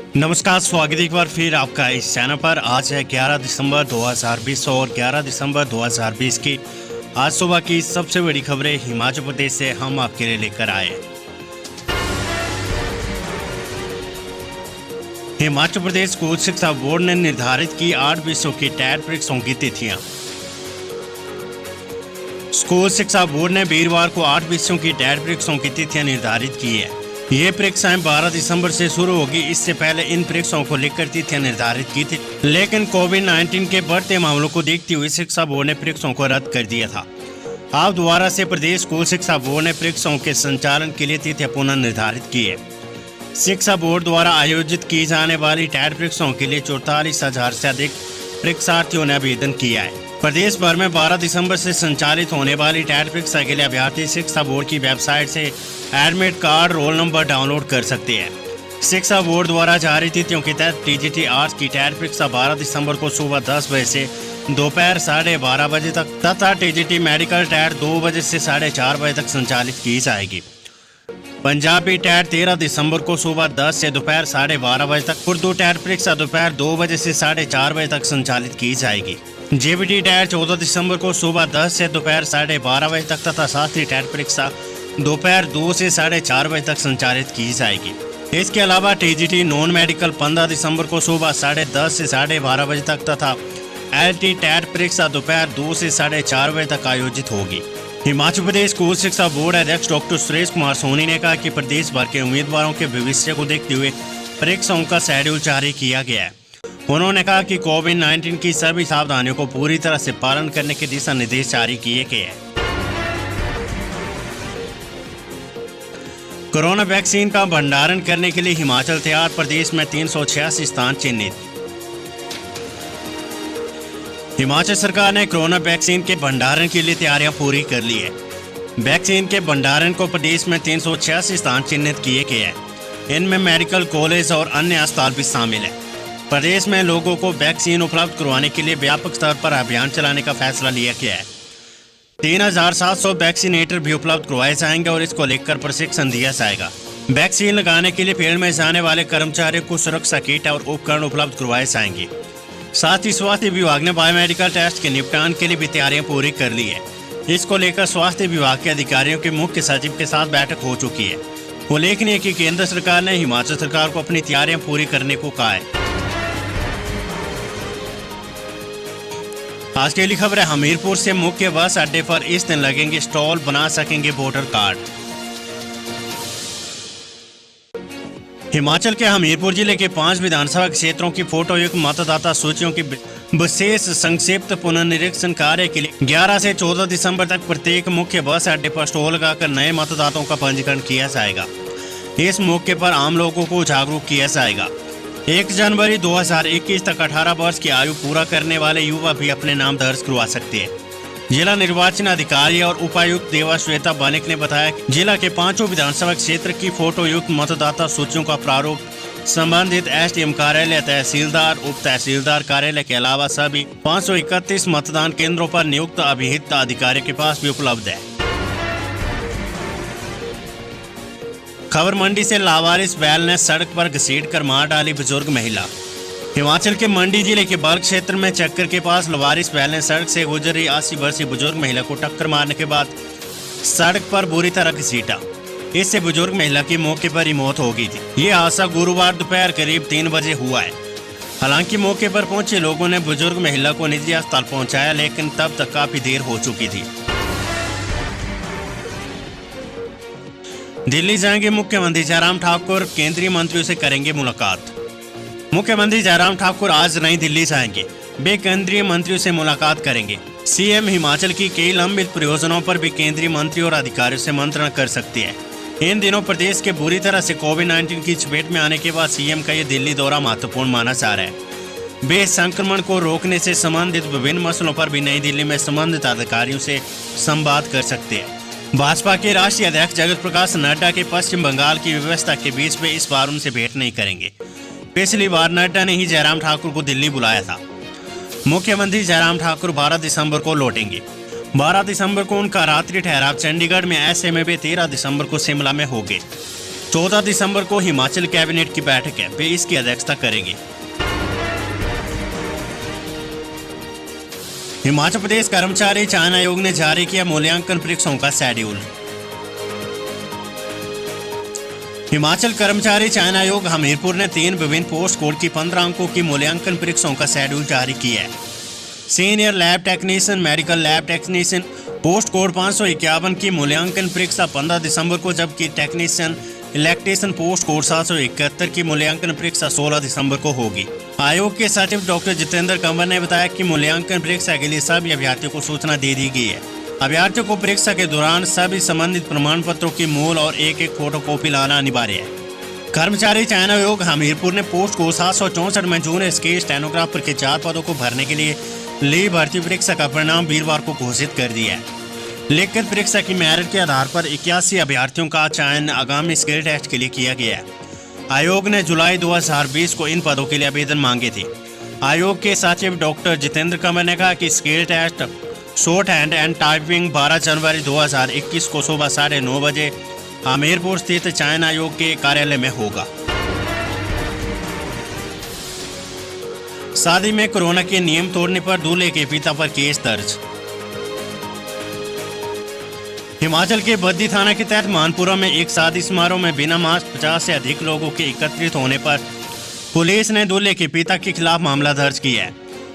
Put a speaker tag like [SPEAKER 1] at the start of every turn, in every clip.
[SPEAKER 1] नमस्कार, स्वागत है एक बार फिर आपका इस चैनल पर। आज है 11 दिसंबर 2020 और 11 दिसंबर 2020 की आज सुबह की सबसे बड़ी खबरें हिमाचल प्रदेश से हम आपके लिए लेकर आए। हिमाचल प्रदेश स्कूल शिक्षा बोर्ड ने निर्धारित की 8 विषयों की टेट परीक्षाओं की तिथियां। स्कूल शिक्षा बोर्ड ने वीरवार को 8 विषयों की टेट परीक्षाओं की तिथियां निर्धारित की है। ये परीक्षाएं 12 दिसंबर से शुरू होगी। इससे पहले इन परीक्षाओं को लेकर तिथियां निर्धारित की थी, लेकिन कोविड-19 के बढ़ते मामलों को देखते हुए शिक्षा बोर्ड ने परीक्षाओं को रद्द कर दिया था। अब दोबारा से प्रदेश स्कूल शिक्षा बोर्ड ने परीक्षाओं के संचालन के लिए तिथियां पुनः निर्धारित की है। शिक्षा बोर्ड द्वारा आयोजित की जाने वाली टेट परीक्षाओं के लिए 44,000 से अधिक परीक्षार्थियों ने आवेदन किया है। प्रदेश भर में 12 दिसंबर से संचालित होने वाली टेट परीक्षा के लिए अभ्यर्थी शिक्षा बोर्ड की वेबसाइट से admit card, roll number download कर सकते हैं। शिक्षा बोर्ड द्वारा जारी तिथियों के तहत टीजीटी आर्ट्स की टेट परीक्षा 12 दिसंबर को सुबह 10 बजे से दोपहर 12:30 बजे तक तथा टीजीटी मेडिकल टेट 2 बजे से 4:30 बजे तक संचालित की जाएगी। पंजाबी टेट 13 दिसंबर को सुबह 10 से दोपहर 12:30 बजे तक, उर्दू टेट परीक्षा दोपहर 2 बजे से 4:30 बजे तक संचालित की जाएगी। जेबीटी टेट 14 दिसंबर को सुबह 10 से दोपहर 12:30 बजे तक तथा शास्त्री टेट परीक्षा दोपहर 2 से 4:30 बजे तक संचालित की जाएगी। इसके अलावा टीजीटी नॉन मेडिकल 15 दिसंबर को सुबह 10:30 से 12:30 बजे तक तथा एलटी टेट परीक्षा दोपहर 2 से 4:30 बजे तक आयोजित होगी। हिमाचल प्रदेश स्कूल शिक्षा बोर्ड अध्यक्ष डॉक्टर सुरेश कुमार सोनी ने कहा कि प्रदेश भर के उम्मीदवारों के भविष्य को देखते हुए परीक्षाओं का शेड्यूल जारी किया गया है। उन्होंने कहा कि कोविड-19 की सभी सावधानियों को पूरी तरह से पालन करने के दिशा निर्देश जारी किए गए हैं। कोरोना वैक्सीन का भंडारण करने के लिए हिमाचल तैयार, प्रदेश में 386 स्थान चिन्हित। हिमाचल सरकार ने कोरोना वैक्सीन के भंडारण के लिए तैयारियां पूरी कर ली है। वैक्सीन के भंडारण को प्रदेश में 386 स्थान चिन्हित किए गए हैं। इनमें मेडिकल कॉलेज और अन्य अस्पताल भी शामिल है। प्रदेश में लोगों को वैक्सीन उपलब्ध करवाने के लिए व्यापक स्तर पर अभियान चलाने का फैसला लिया गया है। 3,700 वैक्सीनेटर भी उपलब्ध करवाए जाएंगे और इसको लेकर प्रशिक्षण दिया जाएगा। वैक्सीन लगाने के लिए फील्ड में जाने वाले कर्मचारियों को सुरक्षा किट और उपकरण उपलब्ध करवाए जाएंगे। साथ ही स्वास्थ्य विभाग ने बायोमेडिकल टेस्ट के निपटान के लिए भी तैयारियां पूरी कर ली है। इसको लेकर स्वास्थ्य विभाग के अधिकारियों के मुख्य सचिव के साथ बैठक हो चुकी है। उल्लेखनीय कि केंद्र सरकार ने हिमाचल सरकार को अपनी तैयारियां पूरी करने को कहा है। आज के लिए खबर है हमीरपुर से मुख्य बस अड्डे पर इस दिन लगेंगे स्टॉल, बना सकेंगे वोटर कार्ड। हिमाचल के हमीरपुर जिले के 5 विधानसभा क्षेत्रों की फोटोयुक्त मतदाता सूचियों की विशेष संक्षिप्त पुनर्निरीक्षण कार्य के लिए 11 से 14 दिसंबर तक प्रत्येक मुख्य बस अड्डे पर स्टॉल लगाकर नए मतदाताओं का पंजीकरण किया जाएगा। इस मौके पर आम लोगों को जागरूक किया जाएगा। 1 जनवरी 2021 तक 18 वर्ष की आयु पूरा करने वाले युवा भी अपने नाम दर्ज करवा सकते हैं। जिला निर्वाचन अधिकारी और उपायुक्त देवाश्वेता बानिक ने बताया कि जिला के 5 विधानसभा क्षेत्र की फोटोयुक्त मतदाता सूचियों का प्रारूप संबंधित एसडीएम कार्यालय, तहसीलदार, उप तहसीलदार कार्यालय के अलावा सभी 531 मतदान केंद्रों पर नियुक्त अभिहित अधिकारी के पास भी उपलब्ध है। खबर मंडी से लावारिस बैल ने सड़क पर घसीटकर मार डाली बुजुर्ग महिला। हिमाचल के मंडी जिले के बल्क क्षेत्र में चक्कर के पास लावारिस बैल ने सड़क से गुजर रही 80 वर्षीय बुजुर्ग महिला को टक्कर मारने के बाद सड़क पर बुरी तरह घसीटा। इससे बुजुर्ग महिला की मौके पर ही मौत हो गई थी। ये हादसा गुरुवार दोपहर करीब 3 बजे हुआ है। हालांकि मौके पर पहुंचे लोगों ने बुजुर्ग महिला को निजी अस्पताल पहुंचाया, लेकिन तब तक काफी देर हो चुकी थी। दिल्ली जाएंगे मुख्यमंत्री जयराम ठाकुर, केंद्रीय मंत्रियों से करेंगे मुलाकात। मुख्यमंत्री जयराम ठाकुर आज नई दिल्ली जाएंगे। वे केंद्रीय मंत्रियों से मुलाकात करेंगे। सीएम हिमाचल की कई लंबित परियोजनाओं पर भी केंद्रीय मंत्री और अधिकारियों से मंत्रणा कर सकते हैं। इन दिनों प्रदेश के बुरी तरह से कोविड-19 की चपेट में आने के बाद सीएम का ये दिल्ली दौरा महत्वपूर्ण माना जा रहा है। वे संक्रमण को रोकने से संबंधित विभिन्न मसलों पर भी नई दिल्ली में संबंधित अधिकारियों से संवाद कर सकते हैं। भाजपा के राष्ट्रीय अध्यक्ष जगत प्रकाश नड्डा के पश्चिम बंगाल की व्यवस्था के बीच में इस बार उनसे भेंट नहीं करेंगे। पिछली बार नड्डा ने ही जयराम ठाकुर को दिल्ली बुलाया था। मुख्यमंत्री जयराम ठाकुर 12 दिसंबर को लौटेंगे। 12 दिसंबर को उनका रात्रि ठहराव चंडीगढ़ में, ऐसे में वे 13 दिसंबर को शिमला में होंगे। 14 दिसंबर को हिमाचल कैबिनेट की बैठक है, वे इसकी अध्यक्षता करेंगे। हिमाचल प्रदेश कर्मचारी चयन आयोग ने जारी किया मूल्यांकन परीक्षाओं का शेड्यूल। हिमाचल कर्मचारी चयन आयोग हमीरपुर ने 3 विभिन्न पोस्ट कोड की 15 अंकों की मूल्यांकन परीक्षाओं का शेड्यूल जारी किया है। Senior lab technician, medical lab technician post code 551 की मूल्यांकन परीक्षा 15 दिसंबर को, जबकि टेक्नीशियन इलेक्ट्रीशियन पोस्ट कोड 771 की मूल्यांकन परीक्षा 16 दिसंबर को होगी। आयोग के सचिव डॉक्टर जितेंद्र कंवर ने बताया कि मूल्यांकन परीक्षा के लिए सभी अभ्यर्थियों को सूचना दे दी गई है। अभ्यर्थियों को परीक्षा के दौरान सभी संबंधित प्रमाण पत्रों की मूल और एक फोटोकॉपी लाना अनिवार्य है। कर्मचारी चयन आयोग हमीरपुर ने पोस्ट कोड 764 में जूनियर स्केल स्टेनोग्राफर के 4 पदों को भरने के लिए ली भर्ती परीक्षा का परिणाम वीरवार को घोषित कर दिया है। लिखित परीक्षा की मेरिट के आधार पर 81 अभ्यर्थियों का चयन आगामी स्किल टेस्ट के लिए किया गया है। आयोग ने जुलाई 2020 को इन पदों के लिए आवेदन मांगे थे। आयोग के सचिव डॉक्टर जितेंद्र कंवर ने कहा कि skill test short hand and typing 12 जनवरी 2021 को सुबह 9:30 बजे हमीरपुर स्थित चयन आयोग के कार्यालय में होगा। शादी में कोरोना के नियम तोड़ने पर दूल्हे के पिता पर केस दर्ज। हिमाचल के बद्दी थाना के तहत मानपुरा में एक शादी समारोह में बिना मास्क 50 से अधिक लोगों के एकत्रित होने पर पुलिस ने दूल्हे के पिता के खिलाफ मामला दर्ज किया है।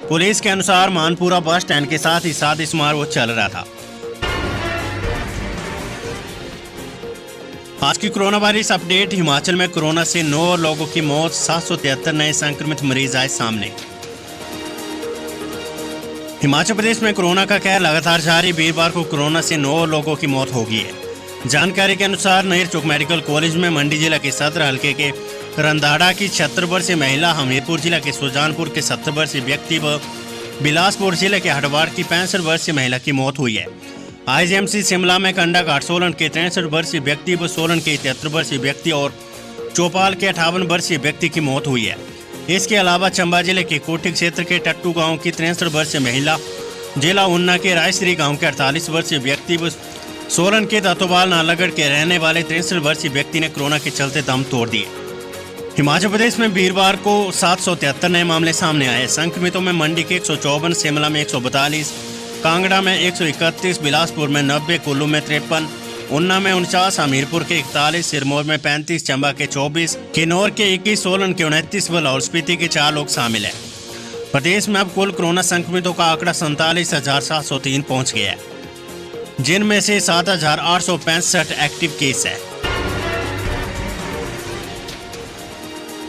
[SPEAKER 1] पुलिस के अनुसार मानपुरा बस स्टैंड के साथ ही शादी समारोह चल रहा था। आज की कोरोना वायरस अपडेट। हिमाचल में कोरोना से 9 लोगों की मौत, 773 नए संक्रमित मरीज आए सामने। हिमाचल प्रदेश में कोरोना का कहर लगातार जारी। वीरवार को कोरोना से 9 लोगों की मौत हो गई है। जानकारी के अनुसार नेरचौक मेडिकल कॉलेज में मंडी जिला के सदर हल्के के रंधाड़ा की 76 वर्षीय महिला, हमीरपुर जिला के सुजानपुर के 70 वर्षीय व्यक्ति व बिलासपुर जिले के हटवाड़ की 65 वर्षीय महिला की मौत हुई है। IGMC शिमला में कंडाघाट सोलन के 63 वर्षीय व्यक्ति व सोलन के 73 वर्षीय व्यक्ति और चौपाल के 58 वर्षीय व्यक्ति की मौत हुई है। इसके अलावा चंबा जिले के कोठी क्षेत्र के टट्टू गांव की 63 वर्षीय महिला, जिला ऊना के रायश्री गांव के 48 वर्षीय व्यक्ति व सोलन के दातोवाल नालागढ़ के रहने वाले 63 वर्षीय व्यक्ति ने कोरोना के चलते दम तोड़ दिए। हिमाचल प्रदेश में वीरवार को 773 नए मामले सामने आए। संक्रमितों में मंडी के 154, शिमला में 142, कांगड़ा में 131, बिलासपुर में 90, कुल्लू में 53, ऊना में 49, हमीरपुर के 41, सिरमौर में 35, चंबा के 24, किन्नौर के 21, सोलन के 29 व लाहौल स्पीति के 4 लोग शामिल हैं। प्रदेश में अब कुल कोरोना संक्रमितों का आंकड़ा 47,703 पहुंच गया है, जिनमें से 7,865 एक्टिव केस है।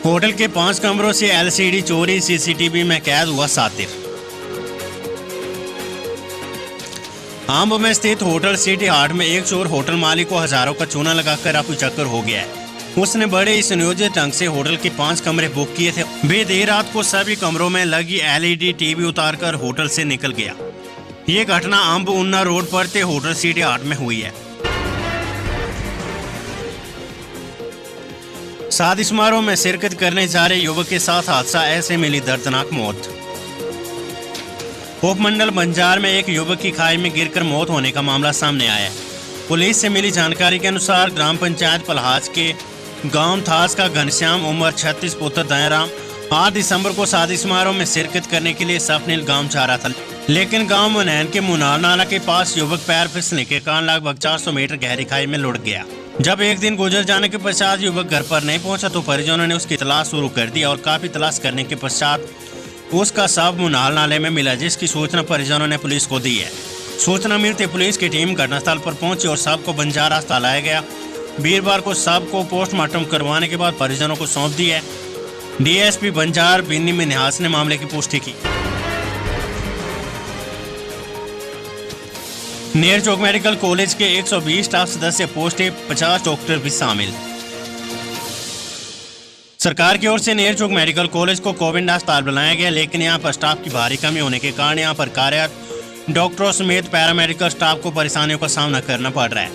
[SPEAKER 1] होटल के 5 कमरों से LCD चोरी, CCTV में कैद हुआ सातिर। आम्ब में स्थित होटल सिटी हार्ट में एक चोर होटल मालिक को हजारों का चूना लगाकर अपू चक्कर हो गया है। उसने बड़े ही सुनियोजित ढंग से होटल के 5 कमरे बुक किए थे। वे देर रात को सभी कमरों में लगी LED TV उतारकर होटल से निकल गया। ये घटना आम्ब ऊना रोड पर थे होटल सिटी हार्ट में हुई है। शादी समारोह में शिरकत करने जा रहे युवक के साथ हादसा, ऐसे मिली दर्दनाक मौत। उपमंडल बंजार में एक युवक की खाई में गिरकर मौत होने का मामला सामने आया है। पुलिस से मिली जानकारी के अनुसार ग्राम पंचायत पलहाज के गांव थास का घनश्याम, उम्र 36, पुत्र दयाराम 8 दिसंबर को शादी समारोह में शिरकत करने के लिए सफनील गांव जा रहा था, लेकिन गांव मुनैन के मुनार नाला के पास युवक पैर फिसलने के कारण लगभग 400 मीटर गहरी खाई में लुढ़क गया। जब एक दिन गुजर जाने के पश्चात युवक घर पर नहीं पहुंचा तो परिजनों ने उसकी तलाश शुरू कर दी और काफी तलाश करने के पश्चात उसका शव मुनार नाले में मिला, जिसकी सूचना परिजनों ने पुलिस को दी है। सूचना मिलते पुलिस की टीम घटनास्थल पर पहुंची और शव को बंजार अस्पताल लाया गया। वीरवार को शव को पोस्टमार्टम करवाने के बाद परिजनों को सौंप दिया है। DSP बंजार बिन्नी मिन्हास ने मामले की पुष्टि की। नेरचौक मेडिकल कॉलेज के 120 स्टाफ सदस्य पोस्टे, 50 डॉक्टर भी शामिल। सरकार की ओर से नेरचौक मेडिकल कॉलेज को कोविड अस्पताल बनाया गया, लेकिन यहां पर स्टाफ की भारी कमी होने के कारण यहां पर कार्यरत डॉक्टरों समेत पैरामेडिकल स्टाफ को परेशानियों का सामना करना पड़ रहा है।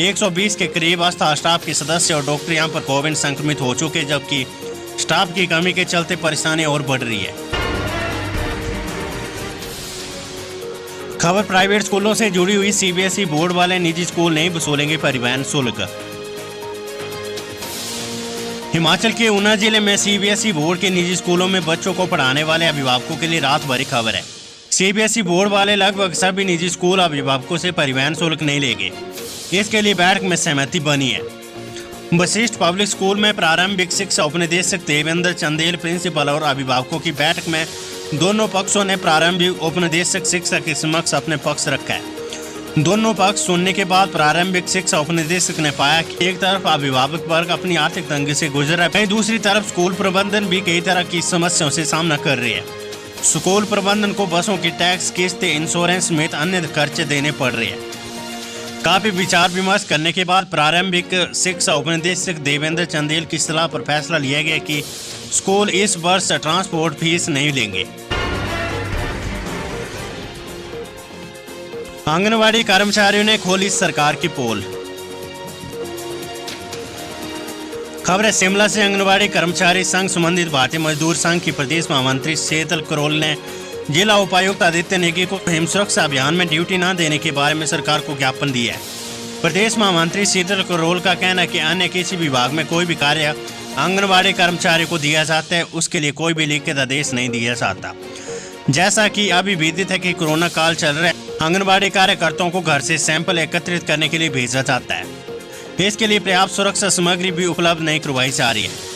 [SPEAKER 1] 120 के करीब अस्पताल स्टाफ के सदस्य और डॉक्टर यहां पर कोविड संक्रमित हो चुके, जबकि स्टाफ की कमी के चलते परेशानी और बढ़ रही है। खबर प्राइवेट स्कूलों से जुड़ी हुई। CBSE बोर्ड वाले निजी स्कूल नहीं वसूलेंगे परिवहन शुल्क। हिमाचल के ऊना जिले में सीबीएसई बोर्ड के निजी स्कूलों में बच्चों को पढ़ाने वाले अभिभावकों के लिए रात भरी खबर है। सीबीएसई बोर्ड वाले लगभग सभी निजी स्कूल अभिभावकों से परिवहन शुल्क नहीं लेंगे। इसके लिए बैठक में सहमति बनी है। वशिष्ठ पब्लिक स्कूल में प्रारंभिक शिक्षा उपनिदेशक देवेंद्र चंदेल प्रिंसिपल और अभिभावकों की बैठक में दोनों पक्षों ने प्रारंभिक उपनिदेशक शिक्षा के समक्ष अपने पक्ष रखा है। दोनों पक्ष सुनने के बाद प्रारंभिक शिक्षा उपनिदेशक ने पाया कि एक तरफ अभिभावक वर्ग अपनी आर्थिक तंगी से गुजर रहा है, वहीं दूसरी तरफ स्कूल प्रबंधन भी कई तरह की समस्याओं से सामना कर रही है। स्कूल प्रबंधन को बसों की टैक्स, किस्तें, इंश्योरेंस समेत अन्य खर्चे देने पड़ रहे हैं। काफी विचार विमर्श करने के बाद प्रारंभिक शिक्षा उपनिदेशक देवेंद्र चंदेल की सलाह पर फैसला लिया गया कि स्कूल इस वर्ष ट्रांसपोर्ट फीस नहीं लेंगे। आंगनवाड़ी कर्मचारियों ने खोली सरकार की पोल। खबर है शिमला से। आंगनवाड़ी कर्मचारी संघ संबंधित भारतीय मजदूर संघ की प्रदेश महामंत्री शीतल करोल ने जिला उपायुक्त आदित्य नेगी को हिम सुरक्षा अभियान में ड्यूटी न देने के बारे में सरकार को ज्ञापन दिया है। प्रदेश महामंत्री शीतल करोल का कहना है कि अन्य किसी विभाग में कोई भी कार्य आंगनवाड़ी कर्मचारी को दिया जाता है, उसके लिए कोई भी लिखित आदेश नहीं दिया जाता। जैसा कि अभी विदित है कि कोरोना काल चल रहा है, आंगनबाड़ी कार्यकर्ताओं को घर से सैंपल एकत्रित करने के लिए भेजा जाता है। इसके लिए पर्याप्त सुरक्षा सामग्री भी उपलब्ध नहीं करवाई जा रही है।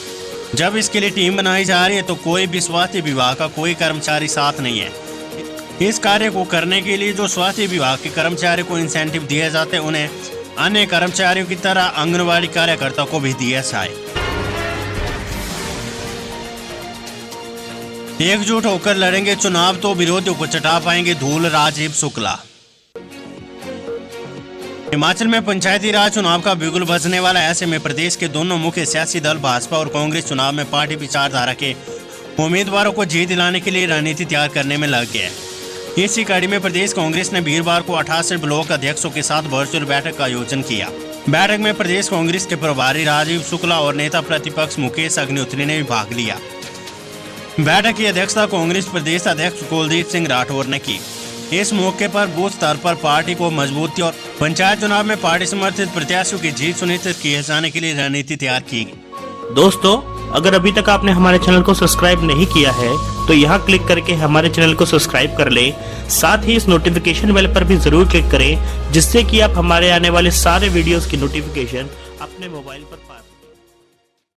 [SPEAKER 1] जब इसके लिए टीम बनाई जा रही है तो कोई भी स्वास्थ्य विभाग का कोई कर्मचारी साथ नहीं है। इस कार्य को करने के लिए जो स्वास्थ्य विभाग के कर्मचारी को इंसेंटिव दिया जाते हैं, उन्हें अन्य कर्मचारियों की तरह आंगनबाड़ी कार्यकर्ता को भी दिया जाए। एकजुट होकर लड़ेंगे चुनाव तो विरोधियों को चटा पाएंगे धूल, राजीव शुक्ला। हिमाचल में पंचायती राज चुनाव का बिगुल बजने वाला, ऐसे में प्रदेश के दोनों मुख्य सियासी दल भाजपा और कांग्रेस चुनाव में पार्टी विचारधारा के उम्मीदवारों को जीत दिलाने के लिए रणनीति तैयार करने में लग गए हैं। इसी कड़ी में प्रदेश कांग्रेस ने वीरवार को 88 ब्लॉक अध्यक्षों के साथ वर्चुअल बैठक का आयोजन किया। बैठक में प्रदेश कांग्रेस के प्रभारी राजीव शुक्ला और नेता प्रतिपक्ष मुकेश अग्निहोत्री ने भी भाग लिया। बैठक की अध्यक्षता कांग्रेस प्रदेश अध्यक्ष कुलदीप सिंह राठौर ने की। इस मौके पर बूथ स्तर पर पार्टी को मजबूती और पंचायत चुनाव में पार्टी समर्थित प्रत्याशियों की जीत सुनिश्चित किए जाने के लिए रणनीति तैयार की गई।
[SPEAKER 2] दोस्तों, अगर अभी तक आपने हमारे चैनल को सब्सक्राइब नहीं किया है तो यहाँ क्लिक करके हमारे चैनल को सब्सक्राइब कर ले। साथ ही इस नोटिफिकेशन बेल पर भी जरूर क्लिक करें, जिससे कि आप हमारे आने वाले सारे वीडियोस की नोटिफिकेशन अपने मोबाइल पर पा